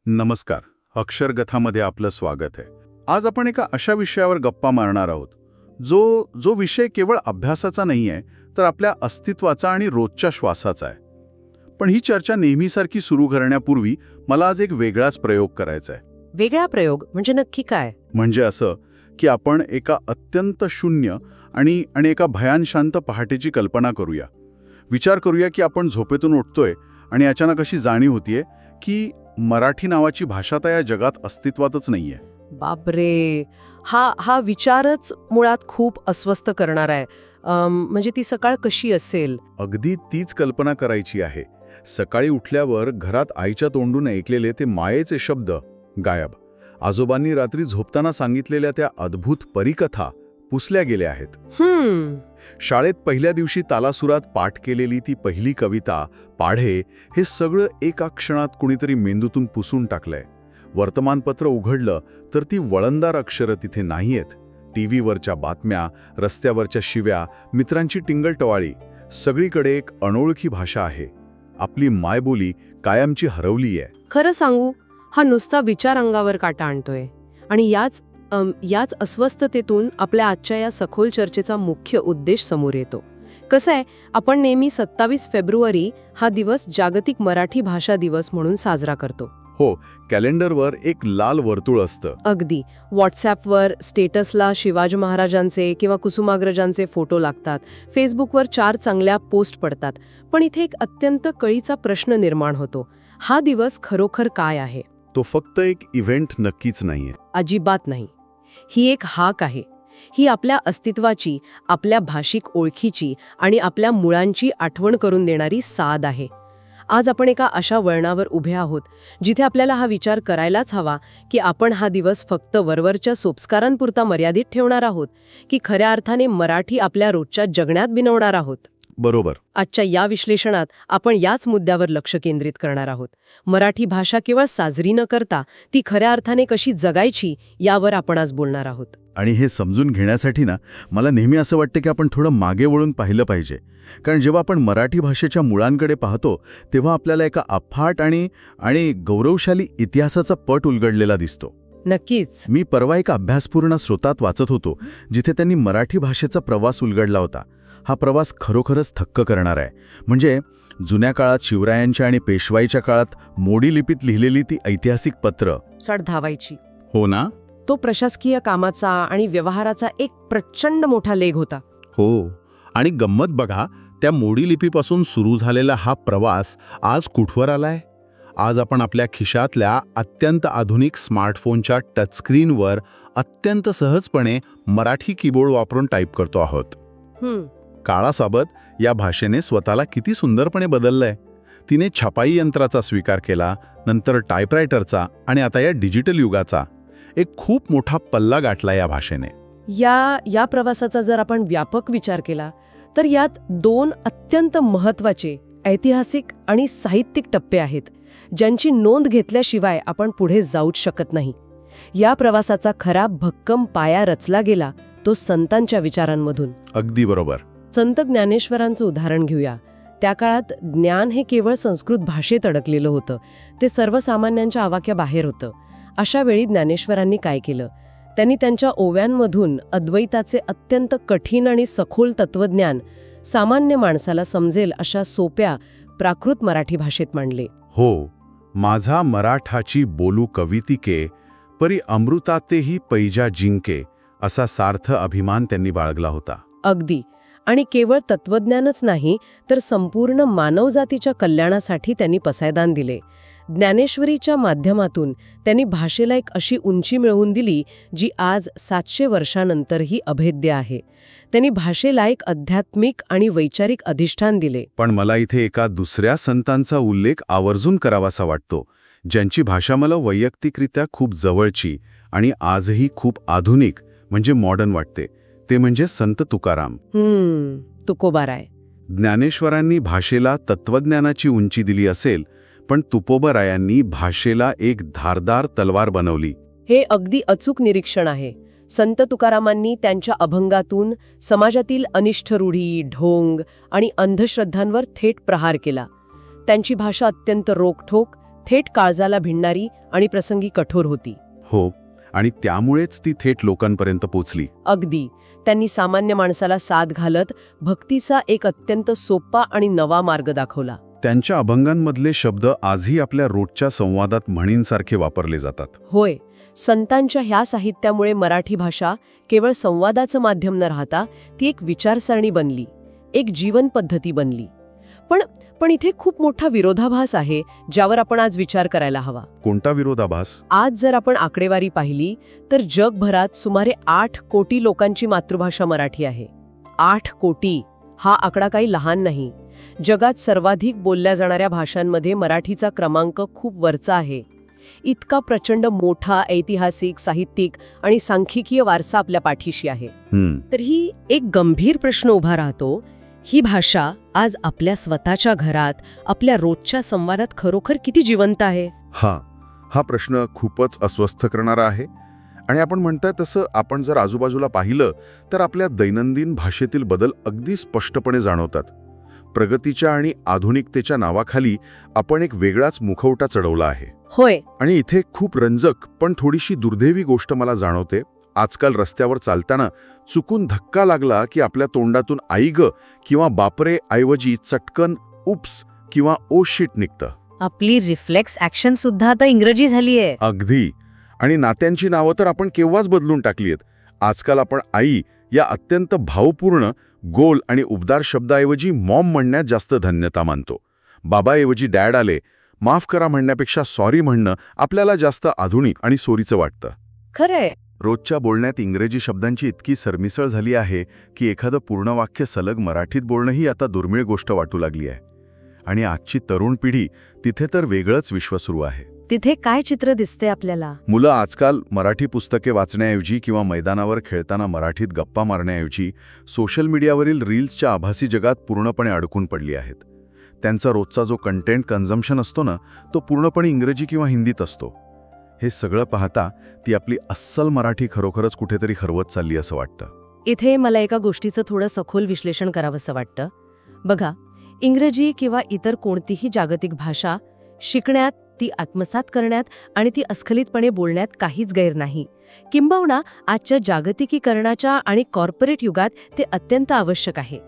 नमस्कार. अक्षरगथामध्ये आपलं स्वागत आहे. आज आपण एका अशा विषयावर गप्पा मारणार आहोत जो विषय केवळ अभ्यासाचा नाही आहे, तर आपल्या अस्तित्वाचा आणि रोजच्या श्वासाचा आहे. पण ही चर्चा नेहमीसारखी सुरू करण्यापूर्वी मला आज एक वेगळाच प्रयोग करायचा आहे. वेगळा प्रयोग म्हणजे नक्की काय? म्हणजे असं की आपण एका अत्यंत शून्य आणि एका भयान शांत पहाटेची कल्पना करूया. विचार करूया की आपण झोपेतून उठतोय आणि अचानक अशी जाणीव होतीये की मराठी नावाची भाषा तर या जगात अस्तित्वातच नाहीये. बापरे, हा विचारच मुळात खूप अस्वस्थ करणार आहे. म्हणजे ती सकाळ कशी असेल? अगदी तीच कल्पना करायची आहे. सकाळी उठल्यावर घरात आईच्या तोंडून ऐकलेले ते मायेचे शब्द गायब. आजोबांनी रात्री झोपताना सांगितलेल्या त्या अद्भुत परिकथा पुसल्या गेल्या आहेत. शाळेत पहिल्या दिवशी तालासुरात पाठ केलेली ती पहिली कविता, पाढे, हे सगळं एका क्षणात कुणीतरी मेंदूतून पुसून टाकलंय. वर्तमानपत्र उघडलं तर ती वळणदार अक्षरं तिथे नाहीयेत. टीव्हीवरच्या बातम्या, रस्त्यावरच्या शिव्या, मित्रांची टिंगलटवाळी, सगळीकडे एक अनोळखी भाषा आहे. आपली मायबोली कायमची हरवली आहे. खरं सांगू, हा नुसता विचार अंगावर काटा आणतोय. आणि याच अस्वस्थतेतून आपल्या आजच्या या सखोल चर्चेचा मुख्य उद्देश समोर येतो. कसं आहे, आपण नेहमी 27 फेब्रुवारी हा दिवस जागतिक मराठी भाषा दिवस म्हणून साजरा करतो. हो, कॅलेंडरवर एक लाल वर्तुळ असतं. अगदी. व्हॉट्सॲपवर स्टेटसला शिवाजी महाराजांचे किंवा कुसुमाग्रजांचे फोटो लागतात. फेसबुकवर 4 चांगल्या पोस्ट पडतात. पण इथे एक अत्यंत कळीचा प्रश्न निर्माण होतो. हा दिवस खरोखर काय आहे? तो फक्त एक इव्हेंट नक्कीच नाहीये. अजिबात नाही. ही एक हाक आहे. ही आपल्या अस्तित्वाची, आपल्या भाषिक ओळखीची आणि आपल्या मुळांची आठवण करून देणारी साद आहे. आज आपण एका अशा वळणावर उभे आहोत जिथे आपल्याला हा विचार करायलाच हवा की आपण हा दिवस फक्त वरवरच्या सोपस्कारांपुरता मर्यादित ठेवणार आहोत की खऱ्या अर्थाने मराठी आपल्या रोजच्या जगण्यात बिनवणार आहोत. बरोबर. आजच्या या विश्लेषणात आपण याच मुद्द्यावर लक्ष केंद्रित करणार आहोत. मराठी भाषा केवळ साजरी न करता ती खऱ्या अर्थाने कशी जगायची यावर आपण आज बोलणार आहोत. आणि हे समजून घेण्यासाठी मला नेहमी असं वाटतं की आपण थोडं मागे वळून पाहिलं पाहिजे. कारण जेव्हा आपण मराठी भाषेच्या मुळांकडे पाहतो तेव्हा आपल्याला एका अफाट आणि गौरवशाली इतिहासाचा पट उलगडलेला दिसतो. नक्कीच. मी परवा एका अभ्यासपूर्ण स्रोतात वाचत होतो जिथे त्यांनी मराठी भाषेचा प्रवास उलगडला होता. हा प्रवास खरोखरच थक्क करणार आहे. म्हणजे जुन्या काळात शिवरायांच्या आणि पेशवाईच्या काळात मोडी लिपीत लिहिलेली ती ऐतिहासिक पत्र सड धावायची. हो ना? तो प्रशासकीय कामाचा आणि व्यवहाराचा एक प्रचंड मोठा लेख होता. हो. आणि गंमत बघा, त्या मोडी लिपीपासून सुरू झालेला हा प्रवास आज कुठवर आलाय? आज आपण आपल्या खिशातल्या अत्यंत आधुनिक स्मार्टफोनच्या टचस्क्रीनवर अत्यंत सहजपणे मराठी कीबोर्ड वापरून टाईप करतो आहोत. काळासोबत या भाषेने स्वतःला किती सुंदरपणे बदललंय. तिने छपाई यंत्राचा स्वीकार केला, नंतर टाईपरायटरचा आणि आता या डिजिटल युगाचा. एक खूप मोठा पल्ला गाठला या भाषेने. या प्रवासाचा जर आपण व्यापक विचार केला तर यात 2 अत्यंत महत्त्वाचे ऐतिहासिक आणि साहित्यिक टप्पे आहेत ज्यांची नोंद घेतल्याशिवाय आपण पुढे जाऊच शकत नाही. या प्रवासाचा खरा भक्कम पाया रचला गेला तो संतांच्या विचारांमधून. अगदी बरोबर. संत ज्ञानेश्वरांचं उदाहरण घेऊया. त्या काळात ज्ञान हे केवळ संस्कृत भाषेत अडकलेलं होतं. ते सर्वसामान्यांच्या आवाक्याबाहेर होतं. अशा वेळी ज्ञानेश्वरांनी काय केलं? त्यांनी त्यांच्या ओव्यांमधून अद्वैताचे अत्यंत कठीण आणि सखोल तत्वज्ञान सामान्य माणसाला समजेल अशा सोप्या प्राकृत मराठी भाषेत मांडले. हो. माझा मराठाची बोलू कवितिके, परी अमृतातेही पैजा जिंके, असा सार्थ अभिमान त्यांनी बाळगला होता. अगदी. आणि केवळ तत्वज्ञानच नाही तर संपूर्ण मानवजातीच्या कल्याणासाठी त्यांनी पसायदान दिले. ज्ञानेश्वरीच्या माध्यमातून त्यांनी भाषेला एक अशी उंची मिळवून दिली जी आज 700 वर्षांनंतरही अभेद्य आहे. त्यांनी भाषेला एक आध्यात्मिक आणि वैचारिक अधिष्ठान दिले. पण मला इथे एका दुसऱ्या संतांचा उल्लेख आवर्जून करावासा वाटतो, ज्यांची भाषा मला वैयक्तिकरित्या खूप जवळची आणि आजही खूप आधुनिक म्हणजे मॉडर्न वाटते. ते म्हणजे संत तुकाराम. तुकोबाराय. ज्ञानेश्वरांनी भाषेला तत्वज्ञानाची उंची दिली असेल, पण तुकोबारायांनी भाषेला एक धारदार तलवार बनवली. हे अगदी अचूक निरीक्षण आहे. संत तुकारामांनी त्यांच्या अभंगातून समाजातील अनिष्ट रूढी, ढोंग आणि अंधश्रद्धांवर थेट प्रहार केला. त्यांची भाषा अत्यंत रोखठोक, थेट काळजाला भिडणारी आणि प्रसंगी कठोर होती. हो, आणि त्यामुळेच ती थेट लोकांपर्यंत पोचली. अगदी. त्यांनी सामान्य माणसाला साथ घालत भक्तीचा एक अत्यंत सोपा आणि नवा मार्ग दाखवला. त्यांच्या अभंगांमधले शब्द आजही आपल्या रोजच्या संवादात म्हणींसारखे वापरले जातात. होय, संतांच्या ह्या साहित्यामुळे मराठी भाषा केवळ संवादाचं माध्यम न राहता ती एक विचारसरणी बनली, एक जीवन पद्धती बनली. पण इथे खूप मोठा विरोधाभास आहे ज्यावर आपण आज विचार करायला हवा. कोणता विरोधाभास? आज जर आपण आकडेवारी पाहिली तर जगभरात सुमारे 8 कोटी लोकांची मातृभाषा मराठी आहे. 8 कोटी हा आकडा काही लहान नाही. जगात सर्वाधिक बोलल्या जाणाऱ्या भाषांमध्ये मराठीचा क्रमांक खूप वरचा आहे. इतका प्रचंड मोठा ऐतिहासिक, साहित्यिक आणि सांख्यिकीय वारसा आपल्या पाठीशी आहे. तर ही एक गंभीर प्रश्न उभा राहतो, ही भाषा आज आपल्या स्वतःच्या घरात, आपल्या रोजच्या संवादात खरोखर किती जिवंत आहे? हा प्रश्न खूपच अस्वस्थ करणारा आहे. आणि आपण म्हणताय तसं आपण जर आजूबाजूला पाहिलं तर आपल्या दैनंदिन भाषेतील बदल अगदी स्पष्टपणे जाणवतात. प्रगतीच्या आणि आधुनिकतेच्या नावाखाली आपण एक वेगळाच मुखवटा चढवला आहे. होय. आणि इथे खूप रंजक पण थोडीशी दुर्दैवी गोष्ट मला जाणवते. आजकाल रस्त्यावर चालताना चुकून धक्का लागला की आपल्या तोंडातून आई ग किंवा बापरे ऐवजी चटकन उप्स किंवा ओ शिट निघतं. आपली रिफ्लेक्स ऍक्शन सुद्धा आता इंग्रजी झालीये. अगदी. आणि नात्यांची नावं तर आपण केव्हाच बदलून टाकली आहेत. आजकाल आपण आई या अत्यंत भावपूर्ण, गोल आणि उबदार शब्दाऐवजी मॉम म्हणण्यात जास्त धन्यता मानतो. बाबाऐवजी डॅड आले, माफ करा म्हणण्यापेक्षा सॉरी म्हणणं आपल्याला जास्त आधुनिक आणि सोयीचं वाटतं. खरंय. रोजच्या बोलण्यात इंग्रजी शब्दांची इतकी सरमिसळ झाली आहे की एखादं पूर्ण वाक्य सलग मराठीत बोलणंही आता दुर्मिळ गोष्ट वाटू लागली आहे. आणि आजची तरुण पिढी तिथे तर वेगळंच विश्व सुरू आहे. तिथे काय चित्र दिसते आपल्याला? मुलं आजकाल मराठी पुस्तके वाचण्याऐवजी किंवा मैदानावर खेळताना मराठीत गप्पा मारण्याऐवजी सोशल मीडियावरील रील्सच्या आभासी जगात पूर्णपणे अडकून पडली आहेत. त्यांचा रोजचा जो कंटेंट कन्झम्पशन असतो ना, तो पूर्णपणे इंग्रजी किंवा हिंदीत असतो. हे सगळं पाहता ती आपली अस्सल मराठी खरोखरच कुठेतरी हरवत चालली असं वाटतं. इथे मला एका गोष्टीचं थोडं सखोल विश्लेषण करावंसं वाटतं. बघा, इंग्रजी किंवा इतर कोणतीही जागतिक भाषा शिकण्यात, ती आत्मसात करण्यात आणि ती अस्खलितपणे बोलण्यात काहीच गैर नाही. किंबहुना आजच्या जागतिकीकरणाच्या आणि कॉर्पोरेट युगात ते अत्यंत आवश्यक आहे.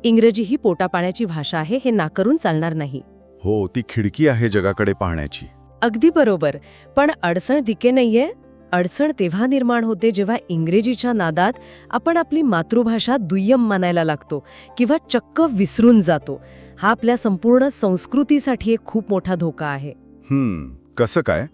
इंग्रजी ही पोटापाण्याची भाषा आहे हे नाकारून चालणार नाही. हो, ती खिडकी आहे जगाकडे पाहण्याची. अगदी बरोबर. पण अडचण दिके नाहीये. अडचण तेव्हा निर्माण होते जेव्हा इंग्रजीच्या नादात आपण आपली मातृभाषा दुय्यम मानायला लागतो किंवा चक्क विसरून जातो. हा आपल्या संपूर्ण संस्कृतीसाठी एक खूप मोठा धोका आहे. कसं काय?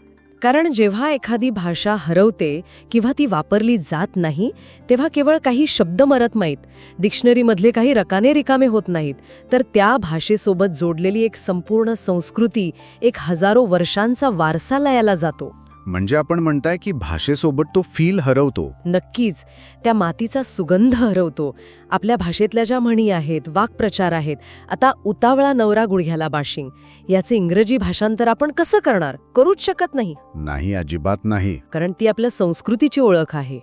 कारण जेव्हा एखादी भाषा हरवते किंवा ती वापरली जात नाही तेव्हा केवळ काही शब्द मरत नाहीत, डिक्शनरीमधले काही रकाने रिकामे होत नाहीत, तर त्या भाषेसोबत जोडलेली एक संपूर्ण संस्कृती, एक हजारो वर्षांचा वारसा लयाला जातो. म्हणजे आपण म्हणताय की भाषेसोबत तो फील हरवतो. नक्कीच. त्या मातीचा सुगंध हरवतो. आपल्या भाषेतल्या ज्या म्हणी आहेत, वाक्प्रचार आहेत, आता उतावळा नवरा गुडघ्याला बाशिंग, याचे इंग्रजी भाषांतर आपण कसं करणार? करूच शकत नाही. नाही, अजिबात नाही. कारण ती आपल्या संस्कृतीची ओळख आहे.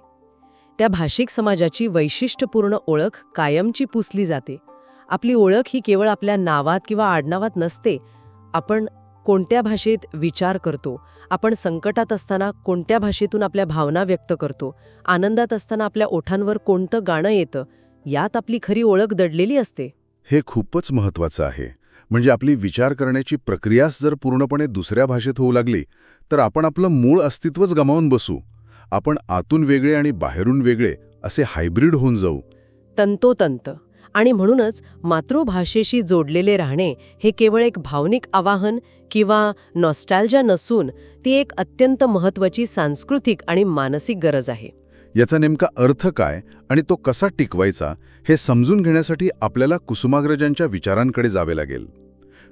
त्या भाषिक समाजाची वैशिष्ट्यपूर्ण ओळख कायमची पुसली जाते. आपली ओळख ही केवळ आपल्या नावात किंवा आडनावात नसते. आपण कोणत्या भाषेत विचार करतो, आपण संकटात असताना कोणत्या भाषेतून आपल्या भावना व्यक्त करतो, आनंदात असताना आपल्या ओठांवर कोणतं गाणं येतं, यात आपली खरी ओळख दडलेली असते. हे खूपच महत्वाचं आहे. म्हणजे आपली विचार करण्याची प्रक्रियाच जर पूर्णपणे दुसऱ्या भाषेत होऊ लागली तर आपण आपलं मूळ अस्तित्वच गमावून बसू. आपण आतून वेगळे आणि बाहेरून वेगळे असे हायब्रिड होऊन जाऊ. तंतोतंत. आणि म्हणूनच मातृभाषेशी जोडलेले राहणे हे केवळ एक भावनिक आवाहन किंवा नॉस्टॅल्जिया नसून ती एक अत्यंत महत्त्वाची सांस्कृतिक आणि मानसिक गरज आहे. याचा नेमका अर्थ काय आणि तो कसा टिकवायचा हे समजून घेण्यासाठी आपल्याला कुसुमाग्रजांच्या विचारांकडे जावे लागेल.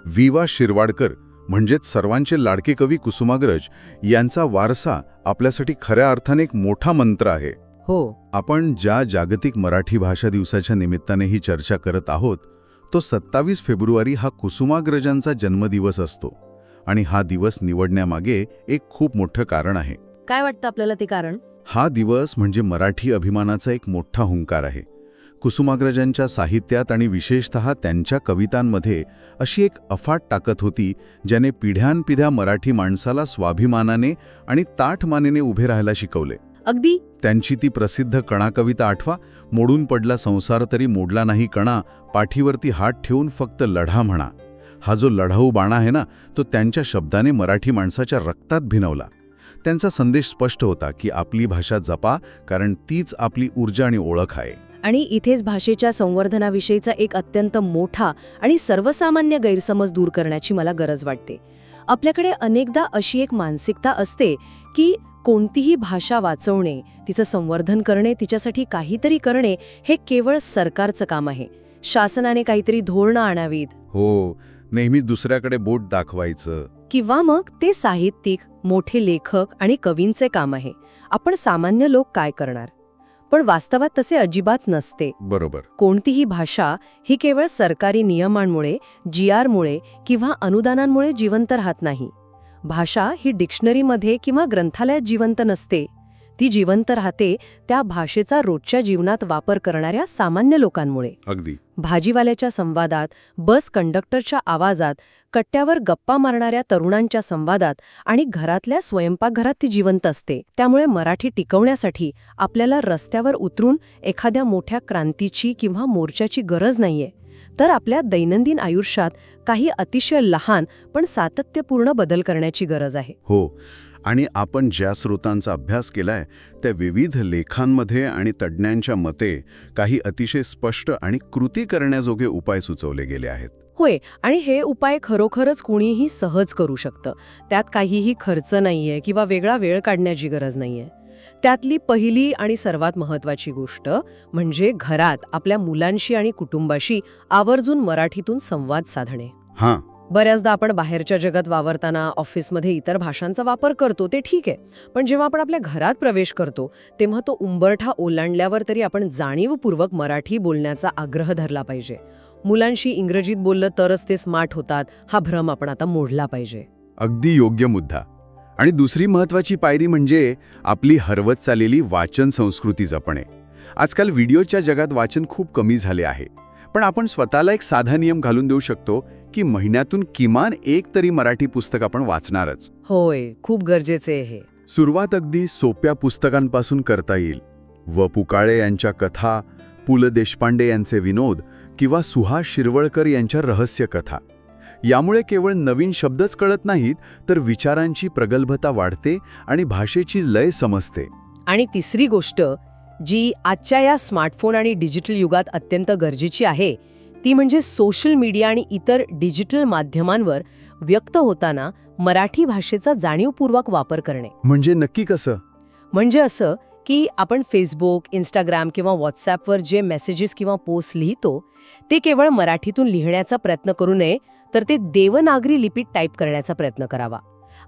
वि.वा. शिरवाडकर म्हणजेच सर्वांचे लाडके कवी कुसुमाग्रज यांचा वारसा आपल्यासाठी खऱ्या अर्थाने एक मोठा मंत्र आहे. हो. आपण ज्या जागतिक मराठी भाषा दिवसाच्या निमित्ताने ही चर्चा करत आहोत तो 27 फेब्रुवारी हा कुसुमाग्रजांचा जन्मदिवस असतो. आणि हा दिवस निवडण्यामागे एक खूप मोठं कारण आहे. काय वाटतं आपल्याला ते कारण? हा दिवस म्हणजे मराठी अभिमानाचा एक मोठा हुंकार आहे. कुसुमाग्रजांच्या साहित्यात आणि विशेषतः त्यांच्या कवितांमध्ये अशी एक अफाट ताकद होती, ज्याने पिढ्यानपिढ्या मराठी माणसाला स्वाभिमानाने आणि ताठमानेने उभे राहायला शिकवले. अगदी. त्यांची ती प्रसिद्ध कणा कविता आठवा. मोडून पडला संसार तरी मोडला नाही कणा, पाठीवरती हात ठेवून फक्त लढा म्हणा. हा जो लढाऊ बाणा आहे ना, तो त्यांच्या शब्दाने मराठी माणसाच्या रक्तात भिनवला. त्यांचा संदेश स्पष्ट होता की आपली भाषा जपा, कारण तीच आपली ऊर्जा आणि ओळख आहे. आणि इथेच भाषेच्या संवर्धनाविषयीचा एक अत्यंत मोठा आणि सर्वसामान्य गैरसमज दूर करण्याची मला गरज वाटते. आपल्याकडे अनेकदा अशी एक मानसिकता असते की कोणतीही भाषा वाचवणे, तिचं संवर्धन करणे, तिच्यासाठी काहीतरी करणे हे केवळ सरकारचं काम आहे. शासनाने काहीतरी धोरणं आणावीत. हो, नेहमीच दुसऱ्याकडे बोट दाखवायचं. किंवा मग ते साहित्यिक, मोठे लेखक आणि कवींचे काम आहे. आपण सामान्य लोक काय करणार? पण वास्तवात तसे अजिबात नसते. बरोबर. कोणतीही भाषा ही केवळ सरकारी नियमांमुळे, GRमुळे किंवा अनुदानांमुळे जिवंत राहत नाही. भाषा ही डिक्शनरीमध्ये किंवा ग्रंथालयात जिवंत नसते. ती जिवंत राहते त्या भाषेचा रोजच्या जीवनात वापर करणाऱ्या सामान्य लोकांमुळे. अगदी. भाजीवाल्याच्या संवादात, बस कंडक्टरच्या आवाजात, कट्ट्यावर गप्पा मारणाऱ्या तरुणांच्या संवादात आणि घरातल्या स्वयंपाकघरात ती जिवंत असते. त्यामुळे मराठी टिकवण्यासाठी आपल्याला रस्त्यावर उतरून एखाद्या मोठ्या क्रांतीची किंवा मोर्चाची गरज नाहीये, तर आपल्या दैनंदिन आयुष्यात काही अतिशय लहान पण सातत्यपूर्ण बदल करण्याची गरज आहे. हो, आणि आपण ज्या स्रोतांचा अभ्यास केलाय त्या विविध लेखांमध्ये आणि तज्ज्ञांच्या मते काही अतिशय स्पष्ट आणि कृती करण्याजोगे उपाय सुचवले गेले आहेत. होय, आणि हे उपाय खरोखरच कुणीही सहज करू शकतं. त्यात काहीही खर्च नाहीये किंवा वेगळा वेळ काढण्याची गरज नाहीये. त्यातली पहिली आणि सर्वात महत्त्वाची गोष्ट म्हणजे घरात आपल्या मुलांशी आणि कुटुंबाशी आवर्जून मराठीतून संवाद साधणे. हां. बऱ्याचदा आपण बाहेरच्या जगात वावरताना ऑफिसमध्ये इतर भाषांचा वापर करतो, ते ठीक आहे. पण जेव्हा आपण आपल्या घरात प्रवेश करतो तेव्हा तो उंबरठा ओलांडल्यावर तरी आपण जाणीवपूर्वक मराठी बोलण्याचा आग्रह धरला पाहिजे. मुलांशी इंग्रजीत बोललं तरच ते स्मार्ट होतात, हा भ्रम आपण आता मोडला पाहिजे. अगदी योग्य मुद्दा. आणि दुसरी महत्त्वाची पायरी म्हणजे आपली हरवत चाललेली वाचन संस्कृती जपणे. आजकाल व्हिडिओच्या जगात वाचन खूप कमी झाले आहे, पण आपण स्वतःला एक साधा नियम घालून देऊ शकतो की महिन्यातून किमान एक तरी मराठी पुस्तक आपण वाचणारच. होय, खूप गरजेचे आहे हे. सुरुवात अगदी सोप्या पुस्तकांपासून करता येईल. व.पु. काळे यांच्या कथा, पु. ल. देशपांडे यांचे विनोद किंवा सुहास शिरवळकर यांच्या रहस्य कथा. यामुळे केवळ नवीन शब्दच कळत नाहीत, तर विचारांची प्रगल्भता वाढते आणि भाषेची लय समजते. आणि तिसरी गोष्ट जी आजच्या या स्मार्टफोन आणि डिजिटल युगात अत्यंत गरजेची आहे, ती म्हणजे सोशल मीडिया आणि इतर डिजिटल माध्यमांवर व्यक्त होताना मराठी भाषेचा जाणीवपूर्वक वापर करणे. म्हणजे नक्की कसं? म्हणजे असं की आपण फेसबुक, इंस्टाग्राम किंवा व्हॉट्सॲपवर जे मेसेजेस किंवा पोस्ट लिहितो ते केवळ मराठीतून लिहिण्याचा प्रयत्न करू नये, तर ते देवनागरी लिपीत टाईप करण्याचा प्रयत्न करावा.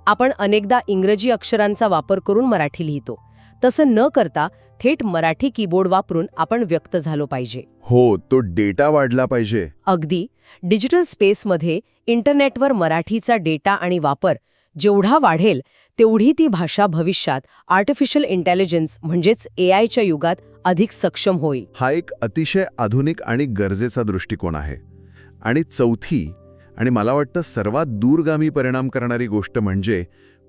आपण अनेकदा इंग्रजी अक्षरांचा वापर करून मराठी लिहितो. तसं न करता थेट मराठी कीबोर्ड वापरून आपण व्यक्त झालो पाहिजे. हो, तो डेटा वाढला पाहिजे. अगदी. डिजिटल स्पेसमध्ये इंटरनेटवर मराठीचा डेटा आणि वापर जेवढा वाढेल तेवढी ती भाषा भविष्यात आर्टिफिशियल इंटेलिजन्स म्हणजेच AIच्या युगात अधिक सक्षम होईल. हा एक अतिशय आधुनिक आणि गरजेचा दृष्टिकोन आहे. आणि चौथी आणि मला वाटतं सर्वात दूरगामी परिणाम करणारी गोष्ट म्हणजे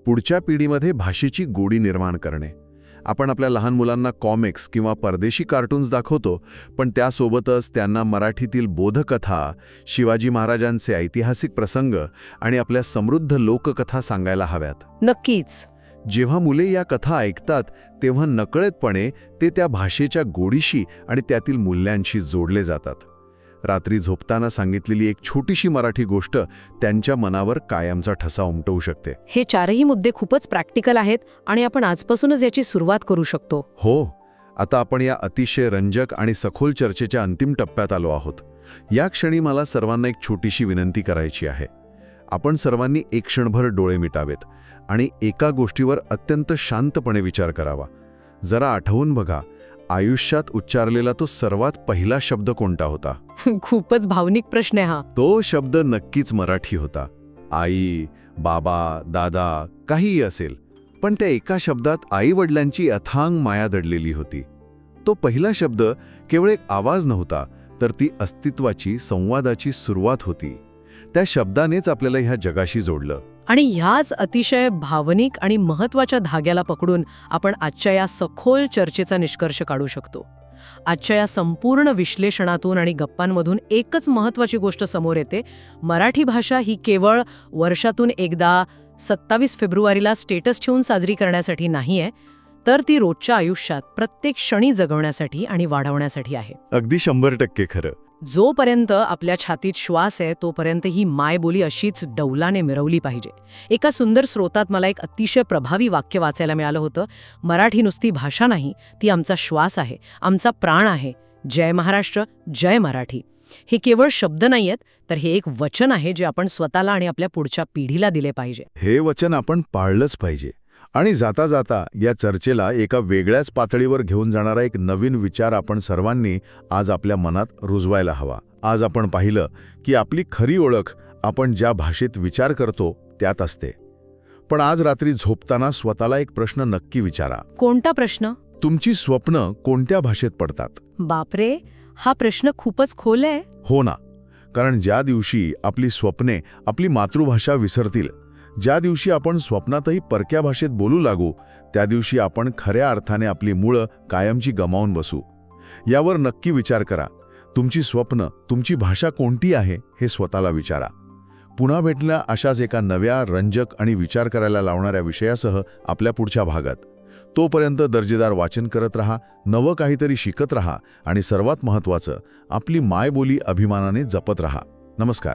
पुढच्या पिढीमध्ये भाषेची गोडी निर्माण करणे. आपण आपल्या लहान मुलांना कॉमिक्स किंवा परदेशी कार्टून्स दाखवतो, पण त्यासोबतच त्यांना मराठीतील बोधकथा, शिवाजी महाराजांचे ऐतिहासिक प्रसंग आणि आपल्या समृद्ध लोककथा सांगायला हव्यात. नक्कीच. जेव्हा मुले या कथा ऐकतात तेव्हा नकळतपणे ते त्या भाषेच्या गोडीशी आणि त्यातील मूल्यांशी जोडले जातात. रात्री झोपताना सांगितलेली एक छोटीशी मराठी गोष्ट त्यांच्या मनावर कायमचा ठसा उमटवू शकते. हे चारही मुद्दे खूपच प्रॅक्टिकल आहेत आणि आपण आजपासूनच याची सुरुवात करू शकतो. हो, आता आपण या अतिशय रंजक आणि सखोल चर्चेच्या अंतिम टप्प्यात आलो आहोत. या क्षणी मला सर्वांना एक छोटीशी विनंती करायची आहे. आपण सर्वांनी एक क्षणभर डोळे मिटावेत आणि एका गोष्टीवर अत्यंत शांतपणे विचार करावा. जरा आठवून बघा, आयुष्यात उच्चारलेला तो सर्वात पहिला शब्द कोणता होता? खूपच भावनिक प्रश्न आहे हा. तो शब्द नक्कीच मराठी होता. आई, बाबा, दादा, काहीही असेल, पण त्या एका शब्दात आई-वडिलांची अथांग माया दडलेली होती. तो पहिला शब्द केवळ एक आवाज नव्हता, तर ती अस्तित्वाची, संवादाची सुरुवात होती. त्या शब्दानेच आपल्याला ह्या जगाशी जोडलं. आणि ह्याच अतिशय भावनिक आणि महत्त्वाच्या धाग्याला पकडून आपण आजच्या या सखोल चर्चेचा निष्कर्ष काढू शकतो. आजच्या या संपूर्ण विश्लेषणातून आणि गप्पांमधून एकच महत्त्वाची गोष्ट समोर येते. मराठी भाषा ही केवळ वर्षातून एकदा 27 फेब्रुवारीला स्टेटस ठेवून साजरी करण्यासाठी नाही आहे, तर ती रोजच्या आयुष्यात प्रत्येक क्षणी जगवण्यासाठी आणि वाढवण्यासाठी आहे. अगदी 100% खरं. जोपर्यंत आपल्या छातीत श्वास आहे तोपर्यंत ही मायबोली अशीच डौलाने मिरवली पाहिजे. एका सुंदर स्रोतात मला एक अतिशय प्रभावी वाक्य वाचायला मिळालं होतं. मराठी नुसती भाषा नाही, ती आमचा श्वास आहे, आमचा प्राण आहे. जय महाराष्ट्र, जय मराठी. हे केवळ शब्द नाही आहेत, तर हे एक वचन आहे जे आपण स्वतःला आणि आपल्या पुढच्या पिढीला दिले पाहिजे. हे वचन आपण पाळलंच पाहिजे. आणि जाता जाता या चर्चेला एका वेगळ्याच पातळीवर घेऊन जाणारा एक नवीन विचार आपण सर्वांनी आज आपल्या मनात रुजवायला हवा. आज आपण पाहिलं की आपली खरी ओळख आपण ज्या भाषेत विचार करतो त्यात असते. पण आज रात्री झोपताना स्वतःला एक प्रश्न नक्की विचारा. कोणता प्रश्न? तुमची स्वप्न कोणत्या भाषेत पडतात? बापरे, हा प्रश्न खूपच खोल आहे. हो ना, कारण ज्या दिवशी आपली स्वप्ने आपली मातृभाषा विसरतील, ज्या दिवशी आपण स्वप्नातही परक्या भाषेत बोलू लागू, त्या दिवशी आपण खऱ्या अर्थाने आपली मुळं कायमची गमावून बसू. यावर नक्की विचार करा. तुमची स्वप्न, तुमची भाषा कोणती आहे हे स्वतःला विचारा. पुन्हा भेटल्या अशाच एका नव्या, रंजक आणि विचार करायला लावणाऱ्या विषयासह आपल्या पुढच्या भागात. तोपर्यंत दर्जेदार वाचन करत रहा, नवं काहीतरी शिकत रहा आणि सर्वात महत्त्वाचं, आपली मायबोली अभिमानाने जपत रहा. नमस्कार.